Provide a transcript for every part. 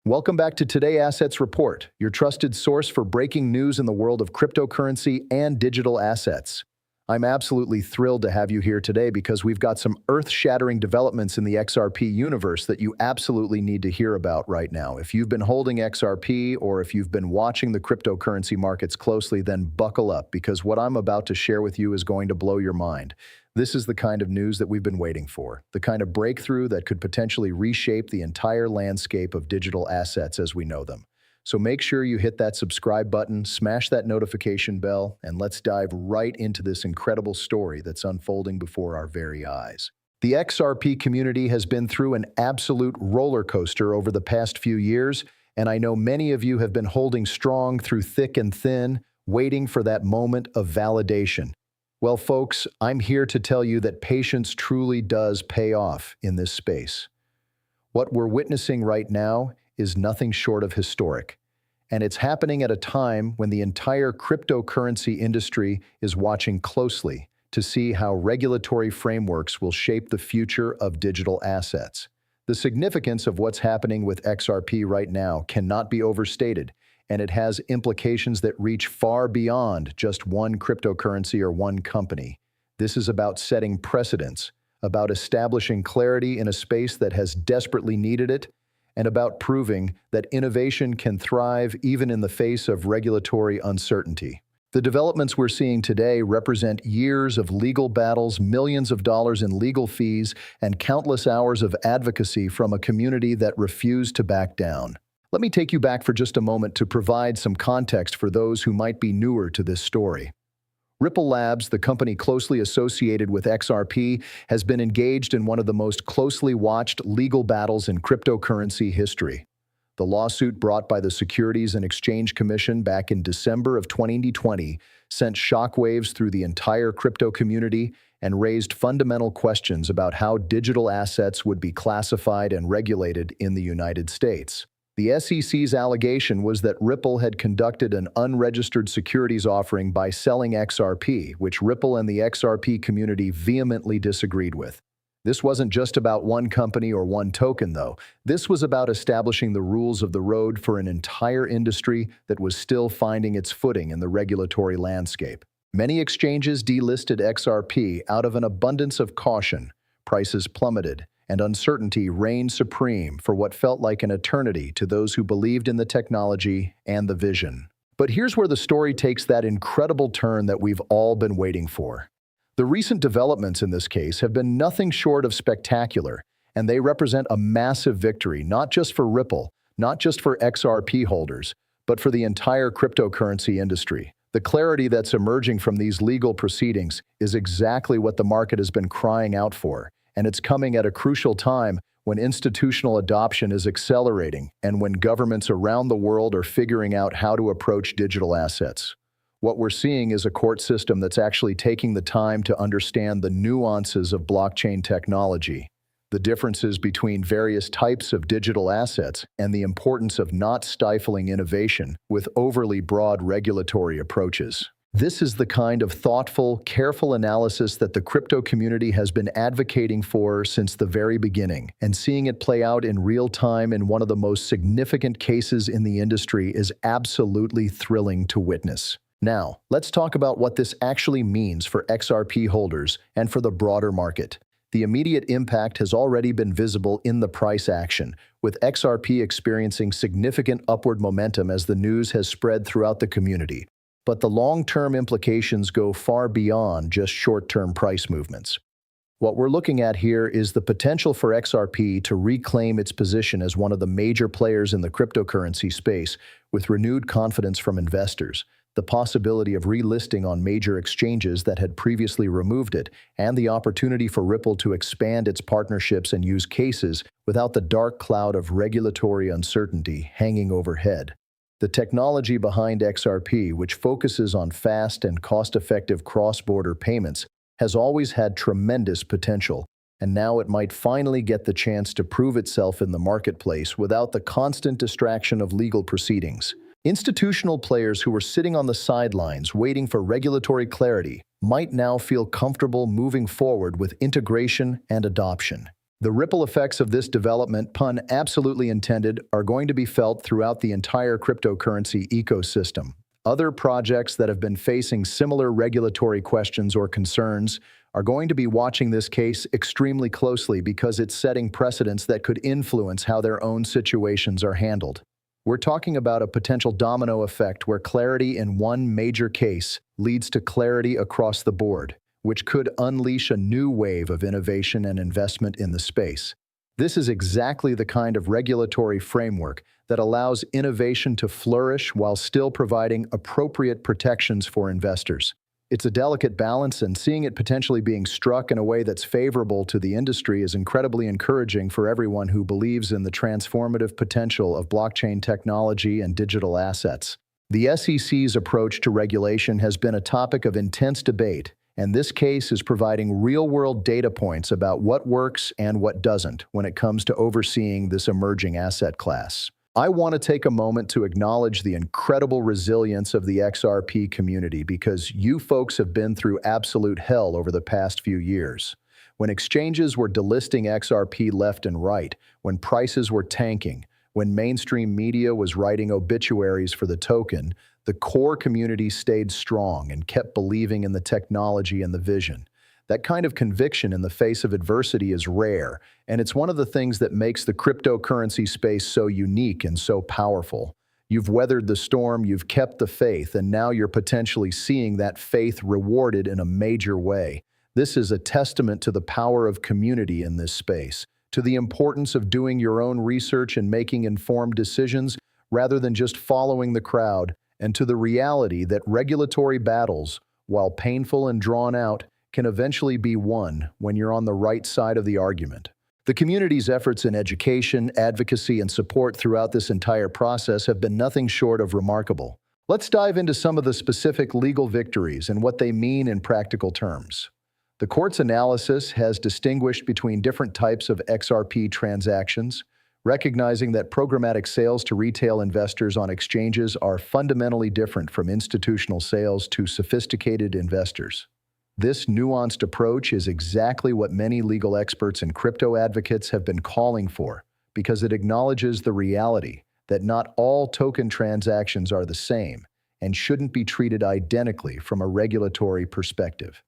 Welcome back to Today Assets Report, your trusted source for breaking news in the world of cryptocurrency and digital assets. I'm absolutely thrilled to have you here today because we've got some earth-shattering developments in the XRP universe that you absolutely need to hear about right now. If you've been holding XRP or if you've been watching the cryptocurrency markets closely, then buckle up because what I'm about to share with you is going to blow your mind. This is the kind of news that we've been waiting for, the kind of breakthrough that could potentially reshape the entire landscape of digital assets as we know them. So make sure you hit that subscribe button, smash that notification bell, and let's dive right into this incredible story that's unfolding before our very eyes. The XRP community has been through an absolute roller coaster over the past few years, and I know many of you have been holding strong through thick and thin, waiting for that moment of validation. Well, folks, I'm here to tell you that patience truly does pay off in this space. What we're witnessing right now is nothing short of historic, and it's happening at a time when the entire cryptocurrency industry is watching closely to see how regulatory frameworks will shape the future of digital assets. The significance of what's happening with XRP right now cannot be overstated, and it has implications that reach far beyond just one cryptocurrency or one company. This is about setting precedents, about establishing clarity in a space that has desperately needed it, and about proving that innovation can thrive even in the face of regulatory uncertainty. The developments we're seeing today represent years of legal battles, millions of dollars in legal fees, and countless hours of advocacy from a community that refused to back down. Let me take you back for just a moment to provide some context for those who might be newer to this story. Ripple Labs, the company closely associated with XRP, has been engaged in one of the most closely watched legal battles in cryptocurrency history. The lawsuit brought by the Securities and Exchange Commission back in December of 2020 sent shockwaves through the entire crypto community and raised fundamental questions about how digital assets would be classified and regulated in the United States. The SEC's allegation was that Ripple had conducted an unregistered securities offering by selling XRP, which Ripple and the XRP community vehemently disagreed with. This wasn't just about one company or one token, though. This was about establishing the rules of the road for an entire industry that was still finding its footing in the regulatory landscape. Many exchanges delisted XRP out of an abundance of caution. Prices plummeted, and uncertainty reigned supreme for what felt like an eternity to those who believed in the technology and the vision. But here's where the story takes that incredible turn that we've all been waiting for. The recent developments in this case have been nothing short of spectacular, and they represent a massive victory not just for Ripple, not just for XRP holders, but for the entire cryptocurrency industry. The clarity that's emerging from these legal proceedings is exactly what the market has been crying out for. And it's coming at a crucial time when institutional adoption is accelerating and when governments around the world are figuring out how to approach digital assets. What we're seeing is a court system that's actually taking the time to understand the nuances of blockchain technology, the differences between various types of digital assets, and the importance of not stifling innovation with overly broad regulatory approaches. This is the kind of thoughtful, careful analysis that the crypto community has been advocating for since the very beginning, and seeing it play out in real time in one of the most significant cases in the industry is absolutely thrilling to witness. Now, let's talk about what this actually means for XRP holders and for the broader market. The immediate impact has already been visible in the price action, with XRP experiencing significant upward momentum as the news has spread throughout the community. But the long-term implications go far beyond just short-term price movements. What we're looking at here is the potential for XRP to reclaim its position as one of the major players in the cryptocurrency space with renewed confidence from investors, the possibility of relisting on major exchanges that had previously removed it, and the opportunity for Ripple to expand its partnerships and use cases without the dark cloud of regulatory uncertainty hanging overhead. The technology behind XRP, which focuses on fast and cost-effective cross-border payments, has always had tremendous potential, and now it might finally get the chance to prove itself in the marketplace without the constant distraction of legal proceedings. Institutional players who were sitting on the sidelines waiting for regulatory clarity might now feel comfortable moving forward with integration and adoption. The ripple effects of this development, pun absolutely intended, are going to be felt throughout the entire cryptocurrency ecosystem. Other projects that have been facing similar regulatory questions or concerns are going to be watching this case extremely closely because it's setting precedents that could influence how their own situations are handled. We're talking about a potential domino effect where clarity in one major case leads to clarity across the board, which could unleash a new wave of innovation and investment in the space. This is exactly the kind of regulatory framework that allows innovation to flourish while still providing appropriate protections for investors. It's a delicate balance, and seeing it potentially being struck in a way that's favorable to the industry is incredibly encouraging for everyone who believes in the transformative potential of blockchain technology and digital assets. The SEC's approach to regulation has been a topic of intense debate, and this case is providing real-world data points about what works and what doesn't when it comes to overseeing this emerging asset class. I want to take a moment to acknowledge the incredible resilience of the XRP community because you folks have been through absolute hell over the past few years. When exchanges were delisting XRP left and right, when prices were tanking, when mainstream media was writing obituaries for the token, the core community stayed strong and kept believing in the technology and the vision. That kind of conviction in the face of adversity is rare, and it's one of the things that makes the cryptocurrency space so unique and so powerful. You've weathered the storm, you've kept the faith, and now you're potentially seeing that faith rewarded in a major way. This is a testament to the power of community in this space, to the importance of doing your own research and making informed decisions rather than just following the crowd, and to the reality that regulatory battles, while painful and drawn out, can eventually be won when you're on the right side of the argument. The community's efforts in education, advocacy, and support throughout this entire process have been nothing short of remarkable. Let's dive into some of the specific legal victories and what they mean in practical terms. The court's analysis has distinguished between different types of XRP transactions, recognizing that programmatic sales to retail investors on exchanges are fundamentally different from institutional sales to sophisticated investors. This nuanced approach is exactly what many legal experts and crypto advocates have been calling for, because it acknowledges the reality that not all token transactions are the same and shouldn't be treated identically from a regulatory perspective.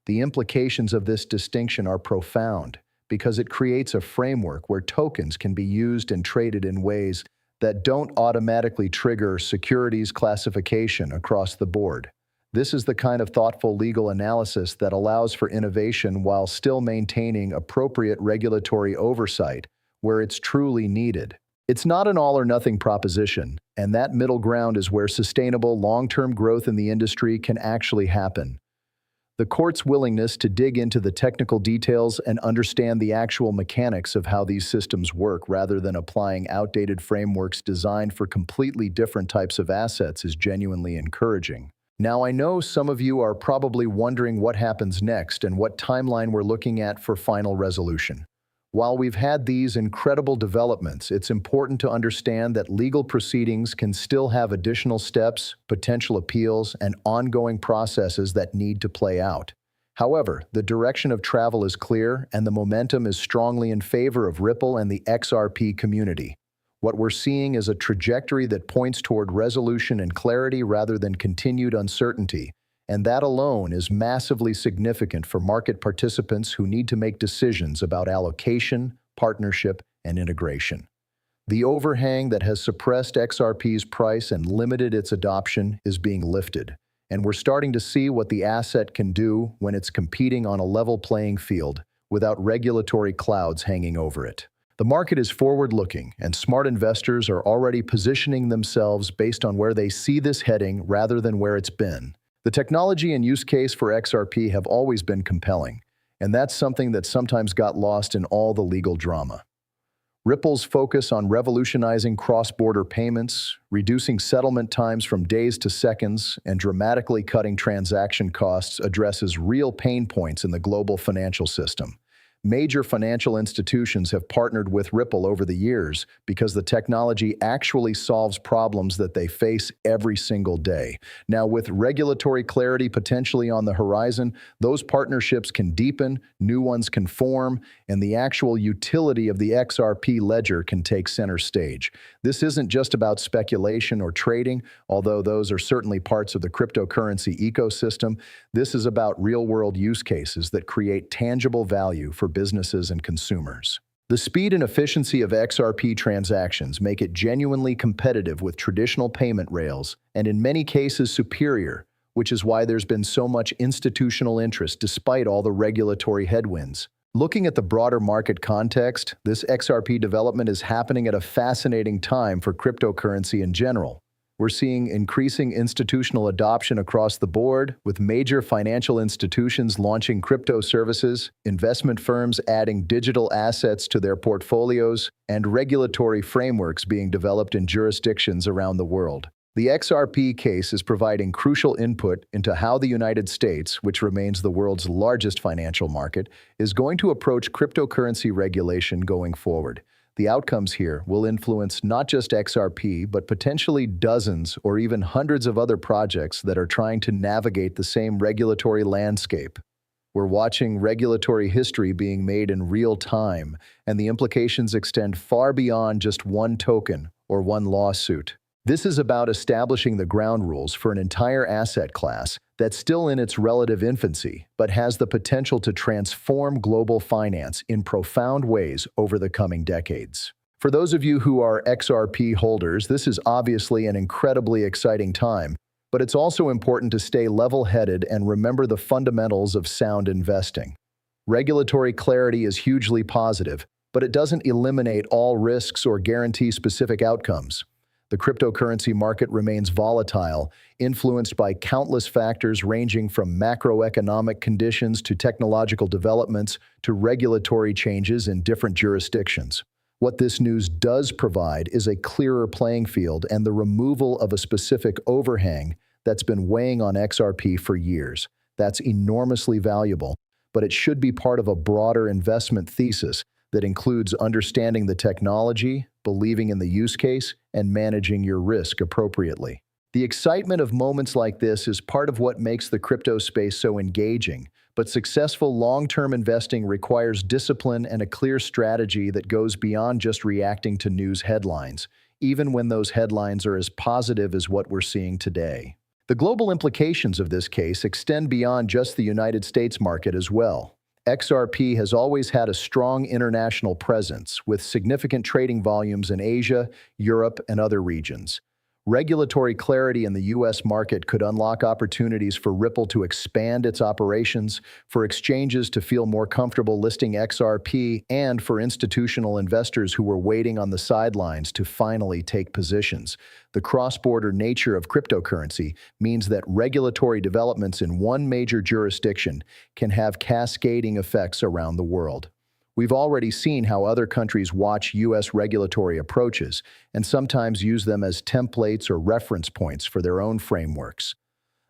The implications of this distinction are profound because it creates a framework where tokens can be used and traded in ways that don't automatically trigger securities classification across the board. This is the kind of thoughtful legal analysis that allows for innovation while still maintaining appropriate regulatory oversight where it's truly needed. It's not an all-or-nothing proposition, and that middle ground is where sustainable long-term growth in the industry can actually happen. The court's willingness to dig into the technical details and understand the actual mechanics of how these systems work rather than applying outdated frameworks designed for completely different types of assets is genuinely encouraging. Now, I know some of you are probably wondering what happens next and what timeline we're looking at for final resolution. While we've had these incredible developments, it's important to understand that legal proceedings can still have additional steps, potential appeals, and ongoing processes that need to play out. However, the direction of travel is clear, and the momentum is strongly in favor of Ripple and the XRP community. What we're seeing is a trajectory that points toward resolution and clarity rather than continued uncertainty, and that alone is massively significant for market participants who need to make decisions about allocation, partnership, and integration. The overhang that has suppressed XRP's price and limited its adoption is being lifted, and we're starting to see what the asset can do when it's competing on a level playing field without regulatory clouds hanging over it. The market is forward-looking, and smart investors are already positioning themselves based on where they see this heading rather than where it's been. The technology and use case for XRP have always been compelling, and that's something that sometimes got lost in all the legal drama. Ripple's focus on revolutionizing cross-border payments, reducing settlement times from days to seconds, and dramatically cutting transaction costs addresses real pain points in the global financial system. Major financial institutions have partnered with Ripple over the years because the technology actually solves problems that they face every single day. Now, with regulatory clarity potentially on the horizon, those partnerships can deepen, new ones can form, and the actual utility of the XRP ledger can take center stage. This isn't just about speculation or trading, although those are certainly parts of the cryptocurrency ecosystem. This is about real-world use cases that create tangible value for businesses and consumers. The speed and efficiency of XRP transactions make it genuinely competitive with traditional payment rails, and in many cases superior, which is why there's been so much institutional interest despite all the regulatory headwinds. Looking at the broader market context, this XRP development is happening at a fascinating time for cryptocurrency in general. We're seeing increasing institutional adoption across the board, with major financial institutions launching crypto services, investment firms adding digital assets to their portfolios, and regulatory frameworks being developed in jurisdictions around the world. The XRP case is providing crucial input into how the United States, which remains the world's largest financial market, is going to approach cryptocurrency regulation going forward. The outcomes here will influence not just XRP, but potentially dozens or even hundreds of other projects that are trying to navigate the same regulatory landscape. We're watching regulatory history being made in real time, and the implications extend far beyond just one token or one lawsuit. This is about establishing the ground rules for an entire asset class that's still in its relative infancy, but has the potential to transform global finance in profound ways over the coming decades. For those of you who are XRP holders, this is obviously an incredibly exciting time, but it's also important to stay level-headed and remember the fundamentals of sound investing. Regulatory clarity is hugely positive, but it doesn't eliminate all risks or guarantee specific outcomes. The cryptocurrency market remains volatile, influenced by countless factors ranging from macroeconomic conditions to technological developments to regulatory changes in different jurisdictions. What this news does provide is a clearer playing field and the removal of a specific overhang that's been weighing on XRP for years. That's enormously valuable, but it should be part of a broader investment thesis that includes understanding the technology, believing in the use case, and managing your risk appropriately. The excitement of moments like this is part of what makes the crypto space so engaging, but successful long-term investing requires discipline and a clear strategy that goes beyond just reacting to news headlines, even when those headlines are as positive as what we're seeing today. The global implications of this case extend beyond just the United States market as well. XRP has always had a strong international presence, with significant trading volumes in Asia, Europe, and other regions. Regulatory clarity in the U.S. market could unlock opportunities for Ripple to expand its operations, for exchanges to feel more comfortable listing XRP, and for institutional investors who were waiting on the sidelines to finally take positions. The cross-border nature of cryptocurrency means that regulatory developments in one major jurisdiction can have cascading effects around the world. We've already seen how other countries watch U.S. regulatory approaches and sometimes use them as templates or reference points for their own frameworks.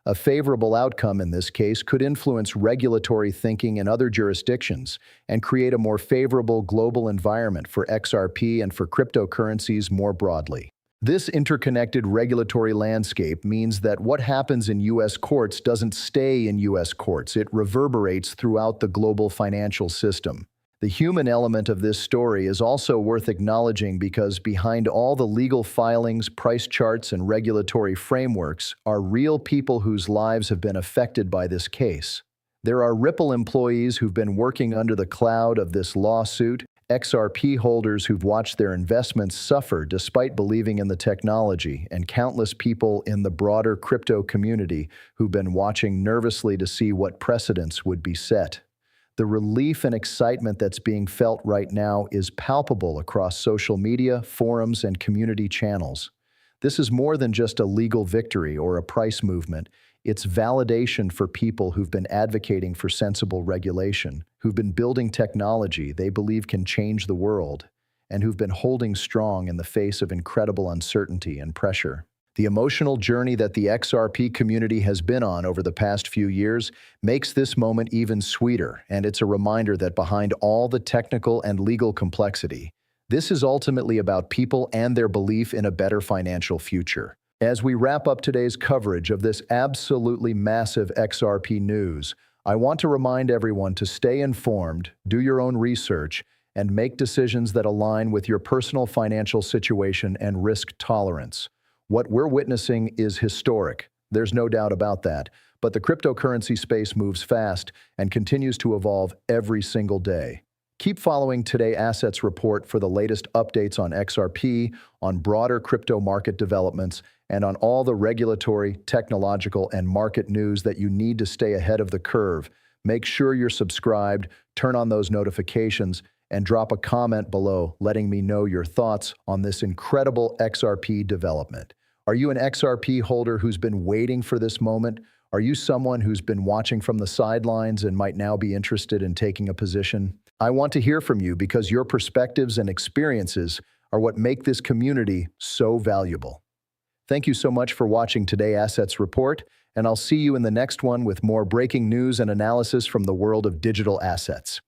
A favorable outcome in this case could influence regulatory thinking in other jurisdictions and create a more favorable global environment for XRP and for cryptocurrencies more broadly. This interconnected regulatory landscape means that what happens in U.S. courts doesn't stay in U.S. courts. It reverberates throughout the global financial system. The human element of this story is also worth acknowledging because behind all the legal filings, price charts, and regulatory frameworks are real people whose lives have been affected by this case. There are Ripple employees who've been working under the cloud of this lawsuit, XRP holders who've watched their investments suffer despite believing in the technology, and countless people in the broader crypto community who've been watching nervously to see what precedents would be set. The relief and excitement that's being felt right now is palpable across social media, forums, and community channels. This is more than just a legal victory or a price movement. It's validation for people who've been advocating for sensible regulation, who've been building technology they believe can change the world, and who've been holding strong in the face of incredible uncertainty and pressure. The emotional journey that the XRP community has been on over the past few years makes this moment even sweeter, and it's a reminder that behind all the technical and legal complexity, this is ultimately about people and their belief in a better financial future. As we wrap up today's coverage of this absolutely massive XRP news, I want to remind everyone to stay informed, do your own research, and make decisions that align with your personal financial situation and risk tolerance. What we're witnessing is historic. There's no doubt about that. But the cryptocurrency space moves fast and continues to evolve every single day. Keep following Today Assets Report for the latest updates on XRP, on broader crypto market developments, and on all the regulatory, technological, and market news that you need to stay ahead of the curve. Make sure you're subscribed, turn on those notifications, and drop a comment below letting me know your thoughts on this incredible XRP development. Are you an XRP holder who's been waiting for this moment? Are you someone who's been watching from the sidelines and might now be interested in taking a position? I want to hear from you because your perspectives and experiences are what make this community so valuable. Thank you so much for watching Today Assets Report, and I'll see you in the next one with more breaking news and analysis from the world of digital assets.